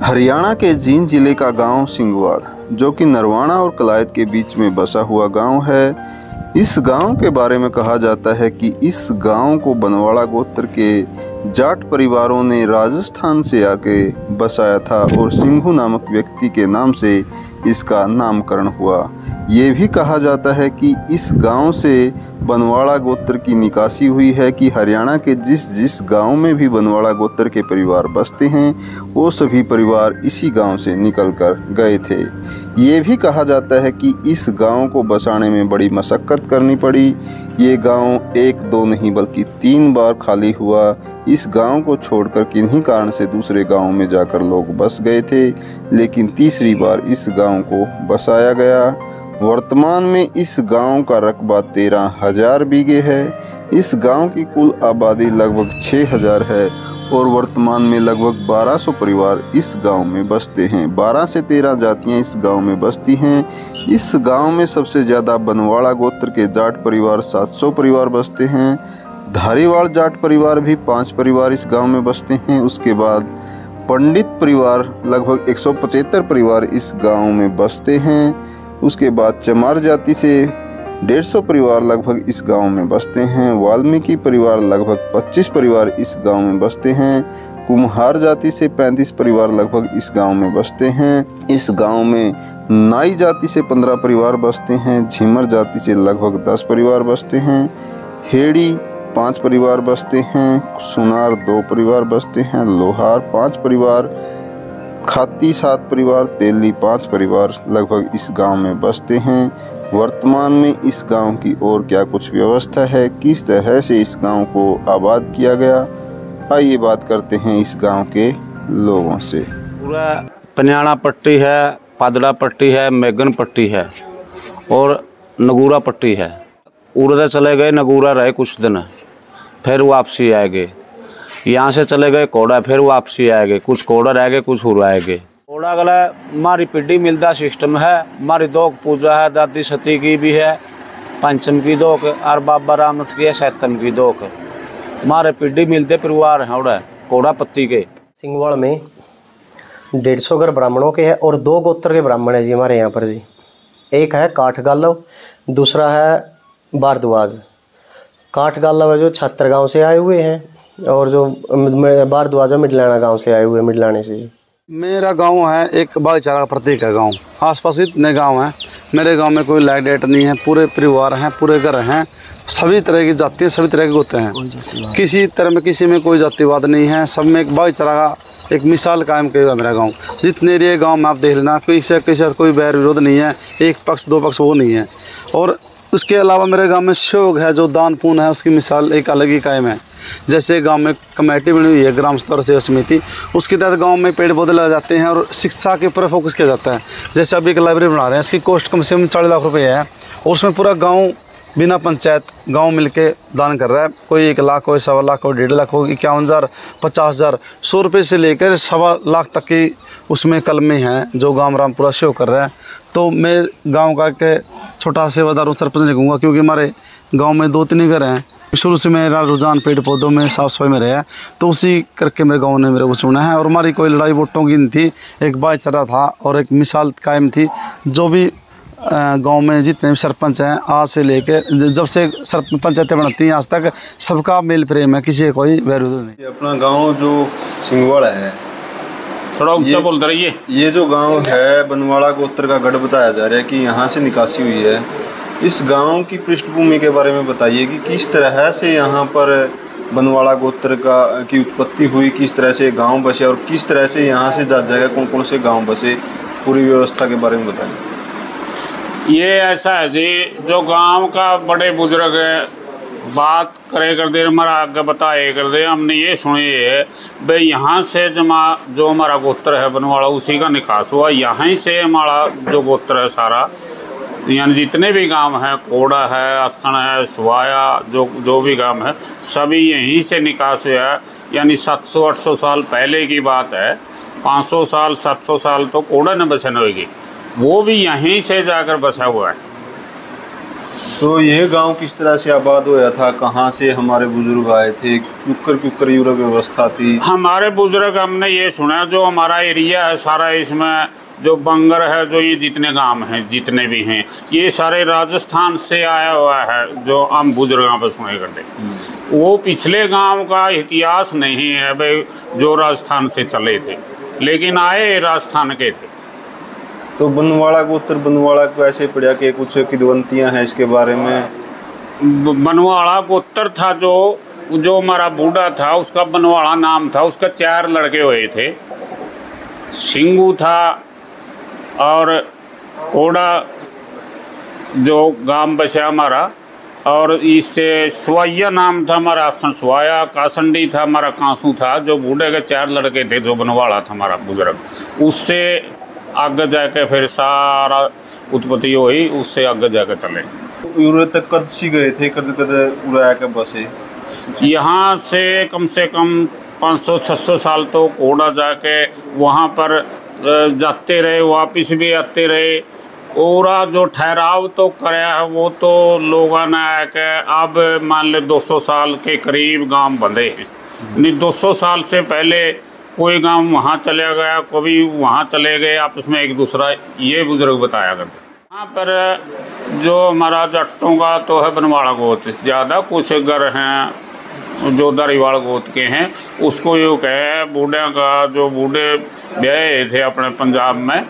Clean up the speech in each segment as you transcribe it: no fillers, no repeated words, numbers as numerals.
हरियाणा के जींद जिले का गांव सिंगवाड़, जो कि नरवाना और कलायत के बीच में बसा हुआ गांव है। इस गांव के बारे में कहा जाता है कि इस गांव को बनवाड़ा गोत्र के जाट परिवारों ने राजस्थान से आके बसाया था और सिंघू नामक व्यक्ति के नाम से इसका नामकरण हुआ। ये भी कहा जाता है कि इस गांव से बनवाड़ा गोत्र की निकासी हुई है कि हरियाणा के जिस गांव में भी बनवाड़ा गोत्र के परिवार बसते हैं वो सभी परिवार इसी गांव से निकलकर गए थे। ये भी कहा जाता है कि इस गांव को बसाने में बड़ी मशक्क़त करनी पड़ी। ये गांव एक दो नहीं बल्कि 3 बार खाली हुआ। इस गांव को छोड़कर किन्हीं कारण से दूसरे गांव में जाकर लोग बस गए थे, लेकिन तीसरी बार इस गांव को बसाया गया। वर्तमान में इस गांव का रकबा 13,000 बीघे है। इस गांव की कुल आबादी लगभग 6,000 है और वर्तमान में लगभग 1200 परिवार इस गांव में बसते हैं। 12 से 13 जातियां इस गांव में बसती हैं। इस गांव में सबसे ज़्यादा बनवाड़ा गोत्र के जाट परिवार 700 परिवार बसते हैं। धारीवाड़ जाट परिवार भी 5 परिवार इस गांव में बसते हैं। उसके बाद पंडित परिवार लगभग 175 परिवार इस गांव में बसते हैं। उसके बाद चमार जाति से 150 परिवार लगभग इस गांव में बसते हैं। वाल्मीकि परिवार लगभग 25 परिवार इस गांव में बसते हैं। कुम्हार जाति से 35 परिवार लगभग इस गांव में बसते हैं। इस गांव में नाई जाति से 15 परिवार बसते हैं। झिमर जाति से लगभग 10 परिवार बसते हैं। हेड़ी 5 परिवार बसते हैं। सुनार 2 परिवार बसते हैं। लोहार 5 परिवार, खाती 7 परिवार, तेली 5 परिवार लगभग इस गांव में बसते हैं। वर्तमान में इस गांव की और क्या कुछ व्यवस्था है, किस तरह से इस गांव को आबाद किया गया, आइए बात करते हैं इस गांव के लोगों से। पूरा पन्याणा पट्टी है, पादड़ा पट्टी है, मैगन पट्टी है और नगूरा पट्टी है। उड़े चले गए, नगूरा रहे कुछ दिन, फिर वापसी आएंगे। यहाँ से चले गए कोड़ा, फिर वापसी आएंगे। कुछ कोड़ा रह गए, कुछ हुआ आएंगे। कोड़ा गला हमारी पीढ़ी मिलता सिस्टम है। हमारी दोक पूजा है, दादी सती की भी है, पंचम की दोक और बाबा रामनाथ की है, सैतम की दोक। हमारे पीढ़ी मिलते परिवार हैं उड़ा कोड़ा पत्ती के। सिंगवाड़ में 150 घर ब्राह्मणों के हैं और 2 गोत्र के ब्राह्मण है जी हमारे यहाँ पर जी। एक है काठगालव, दूसरा है भारद्वाज। काठगालव जो छात्र गाँव से आए हुए हैं और जो भारद्वाजा मिडलाना गांव से आए हुए, मिडलाने से जी। मेरा गांव है एक भाईचारा का प्रतीक है गांव। आसपास इतने गांव हैं। मेरे गांव में कोई लाइट डेट नहीं है। पूरे परिवार हैं, पूरे घर हैं, सभी तरह की जातियाँ, सभी तरह के गोते हैं। किसी तरह में किसी में कोई जातिवाद नहीं है। सब में एक भाईचारा का एक मिसाल कायम किया हुआ मेरा गाँव। जितने एरिया गाँव में आप देख लेना, किसी के कोई बैर विरोध नहीं है। एक पक्ष 2 पक्ष वो नहीं है। और उसके अलावा मेरे गांव में शोक है, जो दान पुण्य है, उसकी मिसाल एक अलग ही कायम है। जैसे गांव में कमेटी बनी हुई है, ग्राम स्तर सेवा समिति, उसके तहत गांव में पेड़ पौधे लगाए जाते हैं और शिक्षा के ऊपर फोकस किया जाता है। जैसे अभी एक लाइब्रेरी बना रहे हैं, इसकी कॉस्ट कम से कम 40 लाख रुपये है और उसमें पूरा गाँव बिना पंचायत गाँव मिलके दान कर रहा है। कोई 1 लाख, कोई 1.25 लाख, कोई 1.5 लाख, कोई 51,000, 50,000, 100 रुपये से लेकर 1.25 लाख तक की उसमें कलमें हैं जो गाँव रामपुरा शो कर रहा है। तो मैं गाँव का के छोटा सेवादार हूँ, सरपंच नहीं कहूँगा, क्योंकि हमारे गांव में 2-3 घर हैं। शुरू से मेरा रुझान पेड़ पौधों में, साफ सफाई में रहा है, तो उसी करके मेरे गांव ने मेरे को चुना है। और हमारी कोई लड़ाई वोटों की नहीं थी, एक भाईचारा था और एक मिसाल कायम थी। जो भी गांव में जितने भी सरपंच हैं, आज से लेकर जब से पंचायतें बनती हैं आज तक, सबका मेल प्रेम है, किसी कोई विरोध नहीं। अपना गाँव जो सिंगवाड़ा है, थोड़ा ऊंचा बोलते रहिए। ये जो गांव है बनवाड़ा गोत्र का गढ़ बताया जा रहा है कि यहाँ से निकासी हुई है। इस गांव की पृष्ठभूमि के बारे में बताइए कि किस तरह से यहाँ पर बनवाड़ा गोत्र की उत्पत्ति हुई, किस तरह से गांव बसे और किस तरह से यहाँ से जगह कौन कौन से गांव बसे, पूरी व्यवस्था के बारे में बताइए। ये ऐसा है जी, जो गांव का बड़े बुजुर्ग बात करे कर दे, हमारा आगे बताए कर दे, हमने ये सुनी है भाई यहाँ से जो हमारा गोत्र है बनवाड़ा, उसी का निकास हुआ। यहाँ से हमारा जो गोत्र है सारा, यानी जितने भी गांव हैं, कोड़ा है, अस्तन है, सुवाया, जो भी गांव है, सभी यहीं से निकास हुआ है। यानी 700-800 साल पहले की बात है। 500 साल 700 साल तो कोड़ा न बसन होगी, वो भी यहीं से जाकर बसा हुआ है। तो ये गांव किस तरह से आबाद होया था, कहाँ से हमारे बुजुर्ग आए थे, क्यूकर यूरोप व्यवस्था थी? हमारे बुजुर्ग, हमने ये सुना जो हमारा एरिया है सारा, इसमें जो बंगर है, जो ये जितने गांव हैं जितने भी हैं, ये सारे राजस्थान से आया हुआ है। जो हम बुजुर्गों पर सुने करते, वो पिछले गांव का इतिहास नहीं है भाई जो राजस्थान से चले थे, लेकिन आए राजस्थान के थे। तो बनवाड़ा गोत्र, बनवाड़ा को ऐसे पड़ा कि कुछ किदवंतियाँ हैं इसके बारे में? बनवाड़ा गोत्र था जो हमारा बूढ़ा था, उसका बनवाड़ा नाम था। उसका 4 लड़के हुए थे, सिंगू था और कोड़ा जो गांव बचा हमारा, और इससे सुवाइया नाम था हमारा, आसन सुवाया, कासंडी था हमारा, कांसू था। जो बूढ़े के 4 लड़के थे, जो बनवाड़ा था हमारा बुजुर्ग, उससे आगे जाके फिर सारा उत्पत्ति हुई, उससे आगे जाके चले। यूरोप तक कद सी गए थे, कद उड़ाया के बसे? यहाँ से कम 500-600 साल तो कोड़ा जाके वहाँ पर जाते रहे, वापस भी आते रहे। पूरा जो ठहराव तो कराया है वो तो लोगों ने आके अब मान ले 200 साल के करीब गांव बंधे हैं। नहीं, 200 साल से पहले कोई गांव वहाँ चला गया, कभी वहाँ चले गए, आपस में एक दूसरा, ये बुजुर्ग बताया करते। यहाँ पर जो हमारा जट्टों का तो है बनवाड़ा गोत ज़्यादा, कुछ घर हैं जो धारीवाल गोत के हैं। उसको यूँ कहे बूढ़े का, जो बूढ़े ब्याहे थे अपने पंजाब में,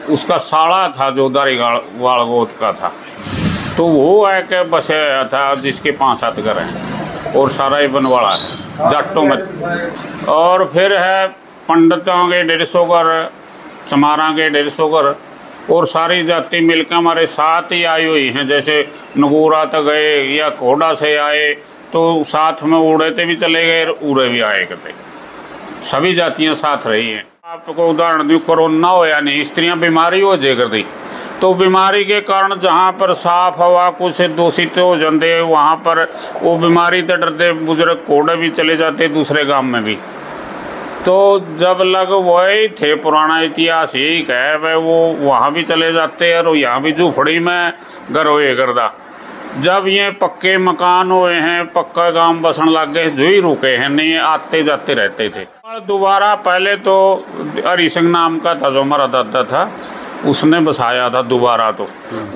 उसका साड़ा था जो धारीवाल गोत का था, तो वो आके बसे था, जिसके 5-7 घर हैं और सारा ही बनवाड़ा है जट्टों में। और फिर है पंडितों के 150 घर, चमारा के 150 घर, और सारी जाति मिलकर हमारे साथ ही आई हुई हैं। जैसे नगूरा तक गए या कोड़ा से आए तो साथ में उड़ते भी चले गए, उड़े भी आए करते, सभी जातियां साथ रही हैं। आपको उदाहरण दूँ, कोरोना हो या नहीं, स्त्रियां बीमारी हो जाए कर दी, तो बीमारी के कारण जहाँ पर साफ हवा कुछ दूषित हो जाते, वहाँ पर वो बीमारी से डरते बुजुर्ग कोड़े भी चले जाते दूसरे गांव में भी। तो जब लग वही थे, पुराना इतिहास यही है भाई, वो वहाँ भी चले जाते और यहाँ भी झूपड़ी में घर होए करदा। जब ये पक्के मकान हुए हैं, पक्का गांव बसन लग गए, जो ही रुके हैं, नहीं आते जाते रहते थे। दोबारा पहले तो हरि सिंह नाम का था जो हमारा दादा था, उसने बसाया था दोबारा। तो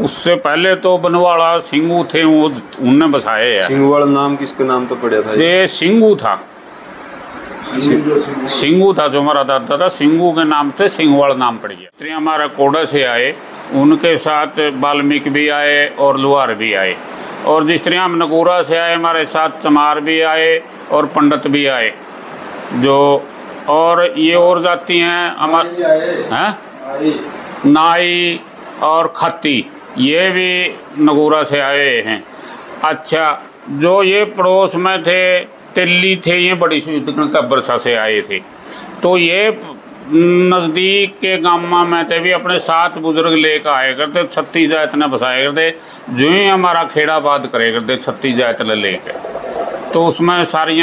उससे पहले तो बनवाड़ा सिंगू थे, वो उनने बसाए है। सिंगवाड़ा नाम किसके नाम तो पड़ा था? ये सिंगू था, सिंगू था जो हमारा दादा था, सिंगू के नाम से सिंगवाड़ा नाम पड़ गया। स्त्री हमारा कोड़ा से आए, उनके साथ वाल्मीकि भी आए और लुहार भी आए, और जिस तरह हम नगूरा से आए हमारे साथ चमार भी आए और पंडित भी आए जो, और ये और जाती हैं हमारे हैं नाई और खत्ती, ये भी नगूरा से आए हैं। अच्छा, जो ये पड़ोस में थे तिल्ली थे, ये बड़ी कब्रसा से आए थे। तो ये नज़दीक के गाँव में थे भी, अपने साथ बुजुर्ग लेकर आए करते, 36 जायत ने बसाए करते, जो ही हमारा खेड़ाबाद करे करते 36 जायत लेकर। तो उसमें सारे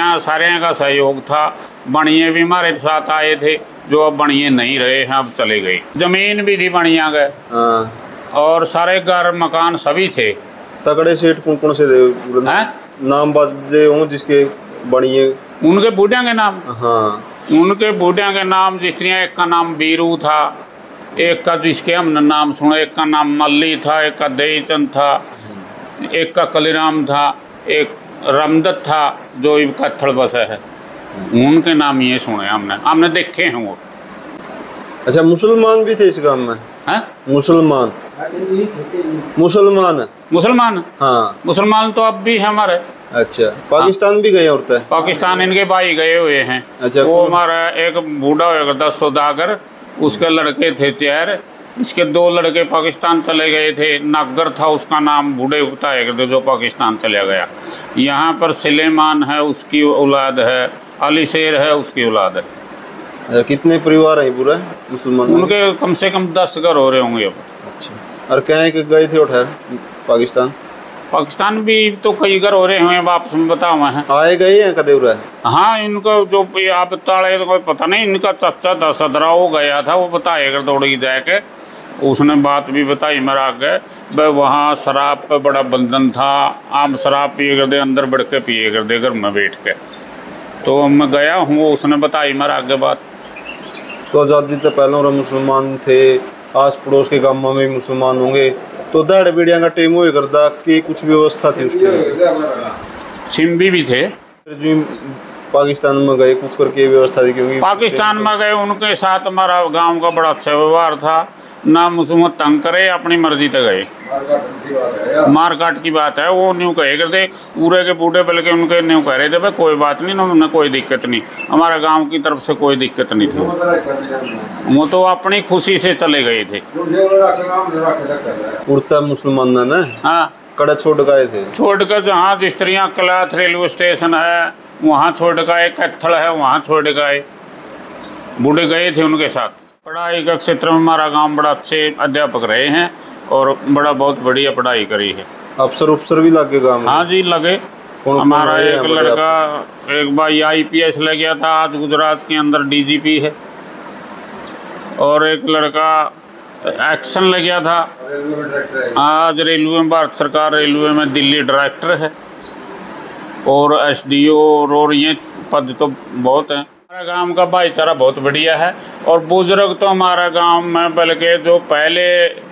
का सहयोग था। बणिये भी हमारे साथ आए थे, जो अब बणिये नहीं रहे हैं, अब चले गए। जमीन भी थी बणिया गए, और सारे घर मकान सभी थे। तगड़े सेठ कौन से थे? नाम बजे हों जिसके बणिये? उनके बूढ़िया के नाम? हाँ, उनके बूढ़िया के नाम, जिस तरह एक का नाम बीरू था, एक का जिसके हमने नाम सुना, एक का नाम मल्ली था, एक का देईचंद था, एक का कलीराम था, एक रामदत्त था जो कत्थड़ बसा है। उनके नाम ये सुने हमने देखे हैं वो। अच्छा, मुसलमान भी थे इस गांव में? हैं? मुसलमान? हाँ, मुसलमान तो अब भी है हमारे। अच्छा, पाकिस्तान भी गए होते हैं? पाकिस्तान इनके भाई गए हुए हैं। अच्छा, वो हमारा एक बूढ़ा हो गया सौदागर, उसके लड़के थे 4, इसके 2 लड़के पाकिस्तान चले गए थे। नागर था उसका नाम, बूढ़े बताए करते, जो पाकिस्तान चला गया। यहाँ पर सुलेमान है, उसकी औलाद है, अली शेर है, उसकी औलाद है। अच्छा, कितने परिवार हैं पूरा मुसलमान? उनके कम से कम 10 घर हो रहे होंगे अब। अच्छा, और कहीं गए थे उठा पाकिस्तान? पाकिस्तान भी तो कई घर हो रहे हैं, वापस में बताओ हैं। आए गए हैं कदे उरा? हाँ, इनको जो आप ताड़े तो कोई पता नहीं, इनका चाचा था सदरा, वो गया था, वो बताए कर दौड़ी जाके, उसने बात भी बताई मेरा आगे, भाई वहाँ शराब पे बड़ा बंधन था, आप शराब पिए करते, अंदर बढ़ के पिए करते घर में बैठ के। तो मैं गया हूँ, उसने बताई मेरा आगे बात। तो आज़ादी तो पहले और मुसलमान थे, आस पड़ोस के गाँव में मुसलमान होंगे, तो दाड़ बेड़िया का टेम हुए करता कि कुछ व्यवस्था थी उसकी? छिम्बी भी थे। जो पाकिस्तान में गए कुकर की व्यवस्था थी, क्योंकि पाकिस्तान में गए उनके साथ हमारा गांव का बड़ा अच्छा व्यवहार था, ना मुसलमान तंग करे, अपनी मर्जी तक गए। मारकाट की बात है, वो न्यू कहे करते पूरे के बूढ़े, बल्कि उनके न्यू कह रहे थे भाई कोई बात नहीं ना, उन्हें कोई दिक्कत नहीं, हमारा गांव की तरफ से कोई दिक्कत नहीं थी, वो तो अपनी खुशी से चले गए थे। उड़ता मुसलमान ना हाँ, कड़ा छोड़ गए थे, छोड़कर जहाँ जिस्त्रियाँ कलाथ रेलवे स्टेशन है वहाँ छोड़ गए, कैथल है वहाँ छोड़ गए, बूढ़े गए थे उनके साथ। पढ़ाई का क्षेत्र में हमारा गांव बड़ा अच्छे अध्यापक रहे हैं और बड़ा बहुत बढ़िया पढ़ाई करी है। अफसर भी लगे गांव में? हाँ जी लगे। हमारा एक लड़का, एक भाई IPS लग गया था, आज गुजरात के अंदर DGP है, और एक लड़का एक्शन लग गया था, आज रेलवे में, भारत सरकार रेलवे में दिल्ली डायरेक्टर है, और SDO और ये पद तो बहुत हैं। हमारा गांव का भाईचारा बहुत बढ़िया है, और बुजुर्ग तो हमारा गांव में, बल्कि जो पहले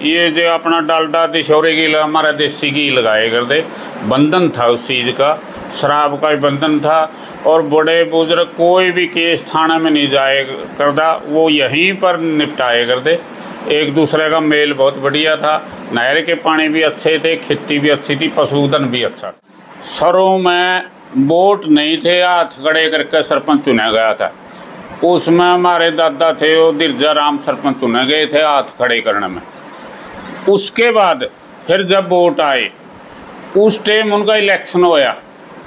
ये जो अपना डालडा दिशोरे की हमारा देसी घी लगाए करते, बंधन था उस चीज़ का, शराब का भी बंधन था, और बड़े बुजुर्ग कोई भी केस थाना में नहीं जाए करता, वो यहीं पर निपटाए करते। एक दूसरे का मेल बहुत बढ़िया था, नहर के पानी भी अच्छे थे, खेती भी अच्छी थी, पशुधन भी अच्छा था। सरों में वोट नहीं थे, हाथ खड़े करके सरपंच चुना गया था। उसमें हमारे दादा थे, वो दिरजा राम सरपंच चुने गए थे हाथ खड़े करने में। उसके बाद फिर जब वोट आए, उस टाइम उनका इलेक्शन होया,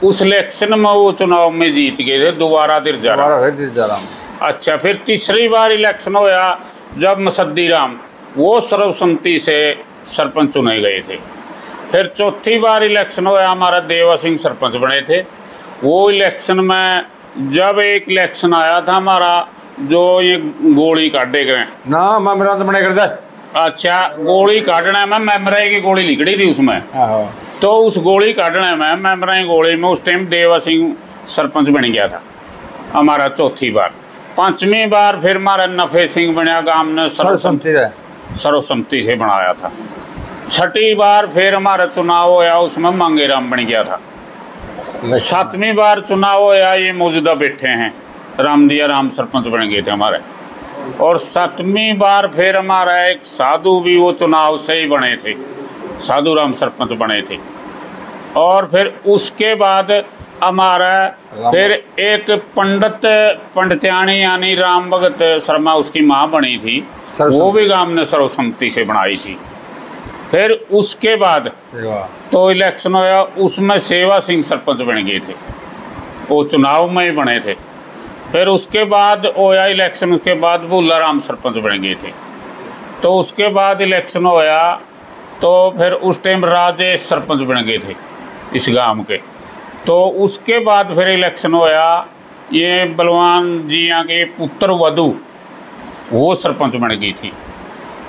उस इलेक्शन में वो चुनाव में जीत गए थे दोबारा दिरजा राम। अच्छा, फिर तीसरी बार इलेक्शन होया जब मसद्दी राम, वो सर्वसम्मति से सरपंच चुने गए थे। फिर चौथी बार इलेक्शन हुआ, हमारा देवा सिंह सरपंच बने थे। वो इलेक्शन में जब एक इलेक्शन आया था हमारा, जो ये गोली काटे गए ना मेमरा तो बने करता। अच्छा, गोली काटने में मेमरा की गोली निकली थी उसमें, तो उस गोली काटने में मेमरा की गोली में उस टाइम देवा सिंह सरपंच बन गया था हमारा चौथी बार। पांचवी बार फिर हमारा नफे सिंह बनया, गांव ने सर्वसम्मति से बनाया था। छठी बार फिर हमारा चुनाव होया, उसमें मांगेराम बन गया था। सातवीं बार चुनाव होया, ये मौजूदा बैठे हैं रामदिया राम सरपंच बन गए थे हमारे। और सातवीं बार फिर हमारा एक साधु भी वो चुनाव से ही बने थे, साधु राम सरपंच बने थे। और फिर उसके बाद हमारा फिर एक पंडित्याणी यानी राम भगत शर्मा, उसकी माँ बनी थी, वो भी गांव ने सर्वसम्मति से बनाई थी। फिर उसके बाद तो इलेक्शन होया, उसमें सेवा सिंह सरपंच बन गए थे, वो चुनाव में ही बने थे। फिर उसके बाद होया इलेक्शन, उसके बाद भूला राम सरपंच बन गए थे। तो उसके बाद इलेक्शन होया, तो फिर उस टाइम राजेश सरपंच बन गए थे इस गांव के। तो उसके बाद फिर इलेक्शन होया, ये बलवान जिया के पुत्र वधु वो सरपंच बन गई थी।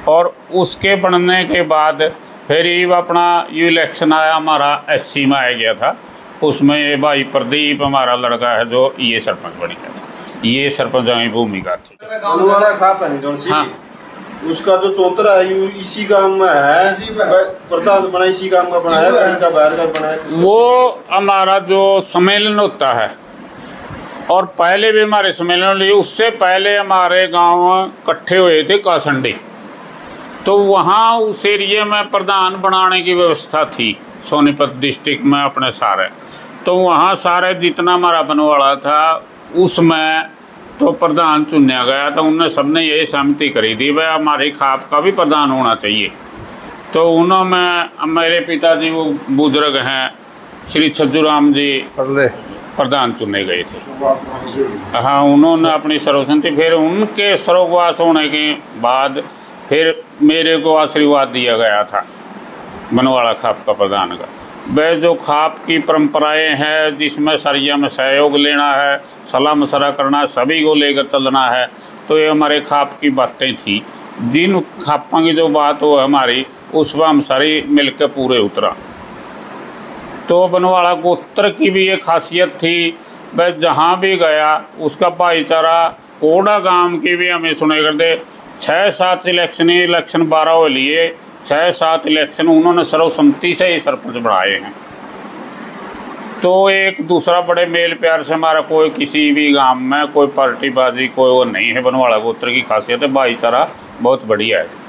और उसके बनने के बाद फिर ये अपना ये इलेक्शन आया, हमारा SC में आ गया था, उसमें ये भाई प्रदीप हमारा लड़का है जो ये सरपंच बन गया था। ये सरपंच की भूमिका थी। हाँ, उसका जो चौतरा है इसी गांव में है, प्रधान बना इसी गांव का बनाया, बाहर का बनाया। वो हमारा जो सम्मेलन होता है, और पहले भी हमारे सम्मेलन लिए, उससे पहले हमारे गांव इकट्ठे हुए थे कासंडी, तो वहाँ उस एरिए में प्रधान बनाने की व्यवस्था थी सोनीपत डिस्ट्रिक्ट में अपने सारे। तो वहाँ सारे जितना हमारा बनवाड़ा था उसमें तो प्रधान चुना गया था। उनने सबने यही सहमति करी थी भाई हमारी खाप का भी प्रधान होना चाहिए। तो उन्होंने, मेरे पिताजी वो बुजुर्ग हैं श्री छज्जूराम जी प्रधान चुने गए थे। हाँ, उन्होंने अपनी सर्वसम्मति, फिर उनके स्वर्गवास होने के बाद फिर मेरे को आशीर्वाद दिया गया था बनवाड़ा खाप का प्रधान का। वह जो खाप की परंपराएं हैं, जिसमें सरिया में सहयोग लेना है, सलाह मशवरा करना है, सभी को लेकर चलना है, तो ये हमारे खाप की बातें थी। जिन खापों की जो बात हो हमारी, उस पर हम सारी मिलकर पूरे उतरा। तो बनवाड़ा गोत्र की भी ये खासियत थी, वह जहाँ भी गया उसका भाईचारा। कोड़ा गांव की भी हमें सुने करते 6-7 इलेक्शन 12 हो लिए, 6-7 इलेक्शन उन्होंने सर्वसम्मति से ही सरपंच बढ़ाए हैं। तो एक दूसरा बड़े मेल प्यार से हमारा कोई किसी भी गांव में कोई पार्टीबाजी कोई वो नहीं है। बनवाड़ा गोत्र की खासियत है, भाईचारा बहुत बढ़िया है।